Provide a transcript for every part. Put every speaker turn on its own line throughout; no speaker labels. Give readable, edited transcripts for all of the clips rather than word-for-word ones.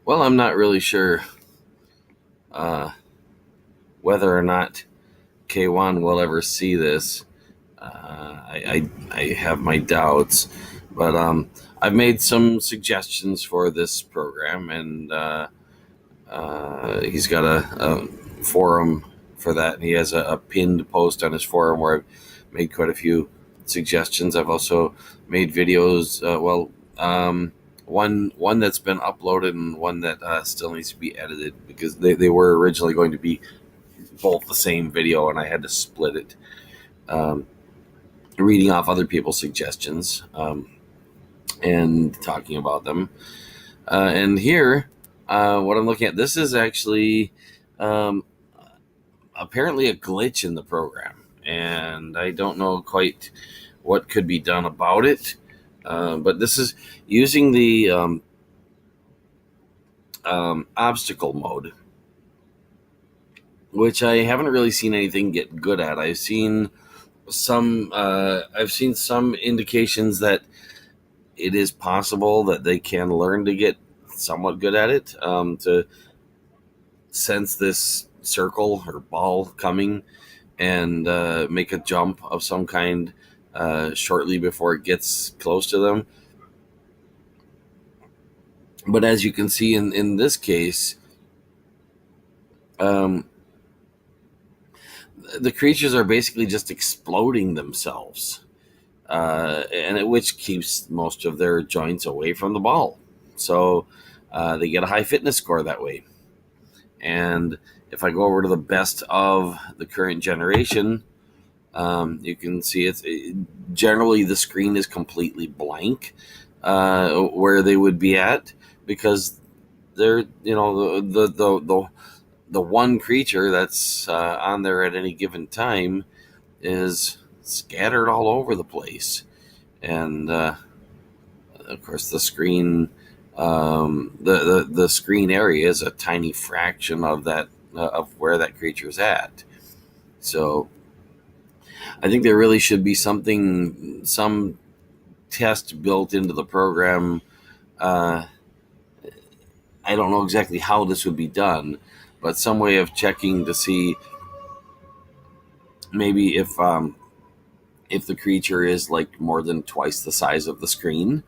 Well, I'm not really sure uh, whether or not Keiwan will ever see this. I have my doubts, but I've made some suggestions for this program, and he's got a forum for that. And he has a pinned post on his forum where I've made quite a few suggestions. I've also made videos. One that's been uploaded and one that still needs to be edited because they were originally going to be both the same video, and I had to split it. Um, Reading off other people's suggestions and talking about them. And here, what I'm looking at, this is actually um, apparently a glitch in the program, and I don't know quite what could be done about it. But this is using the obstacle mode, which I haven't really seen anything get good at. I've seen some indications that it is possible that they can learn to get somewhat good at it, to sense this circle or ball coming and make a jump of some kind shortly before it gets close to them. But as you can see in this case, um, the creatures are basically just exploding themselves, which keeps most of their joints away from the ball. So they get a high fitness score that way. And if I go over to the best of the current generation, you can see generally the screen is completely blank where they would be at, because they're the one creature that's on there at any given time is scattered all over the place. And of course the screen, the screen area is a tiny fraction of that, of where that creature's at. So I think there really should be some test built into the program. uh, I don't know exactly how this would be done, but some way of checking to see maybe if the creature is like more than twice the size of the screen,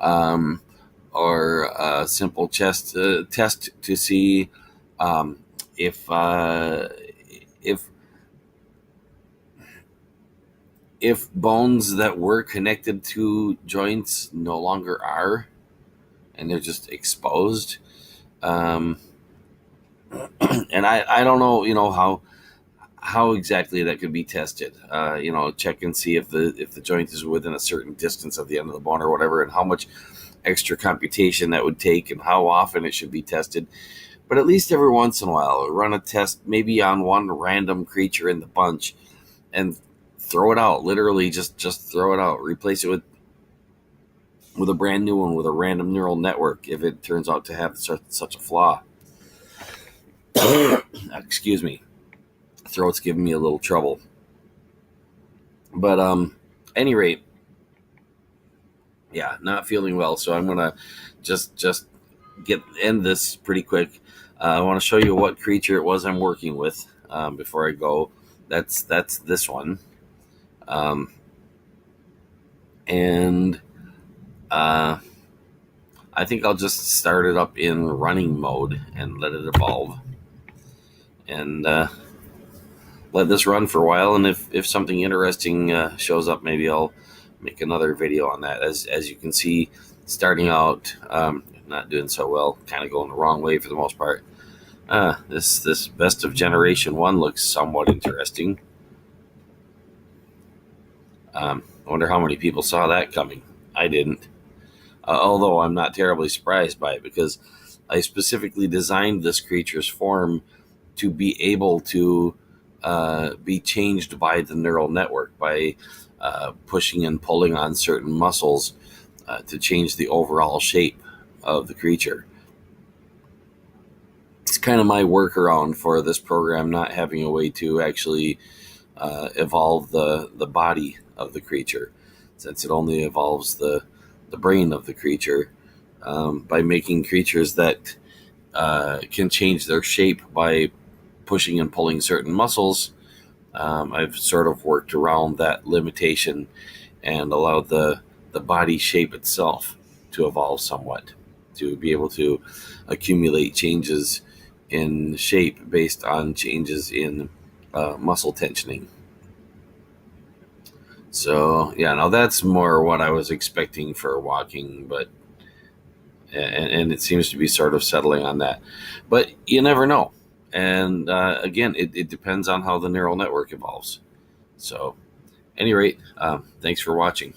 um, or a simple test to see um, if if if bones that were connected to joints no longer are, and they're just exposed. Um, and I don't know, how exactly that could be tested. Check and see if the joint is within a certain distance of the end of the bone or whatever, and how much extra computation that would take, and how often it should be tested. But at least every once in a while, run a test maybe on one random creature in the bunch, and throw it out. Literally, just throw it out. Replace it with a brand new one with a random neural network if it turns out to have such a flaw. Excuse me, throat's giving me a little trouble. But any rate, yeah, not feeling well, so I'm gonna just end this pretty quick. I want to show you what creature it was I'm working with before I go. That's this one, um, and I think I'll just start it up in running mode and let it evolve, and let this run for a while. And if something interesting shows up, maybe I'll make another video on that. As you can see, starting out, not doing so well, kind of going the wrong way for the most part. This best of generation 1 looks somewhat interesting. I wonder how many people saw that coming. I didn't. Although I'm not terribly surprised by it, because I specifically designed this creature's form to be able to be changed by the neural network, by pushing and pulling on certain muscles to change the overall shape of the creature. It's kind of my workaround for this program not having a way to actually evolve the body of the creature, since it only evolves the brain of the creature, by making creatures that can change their shape by pushing and pulling certain muscles. I've sort of worked around that limitation and allowed the body shape itself to evolve somewhat, to be able to accumulate changes in shape based on changes in muscle tensioning. So yeah, now that's more what I was expecting for walking, but and it seems to be sort of settling on that. But you never know, and again, it depends on how the neural network evolves. So, at any rate, thanks for watching.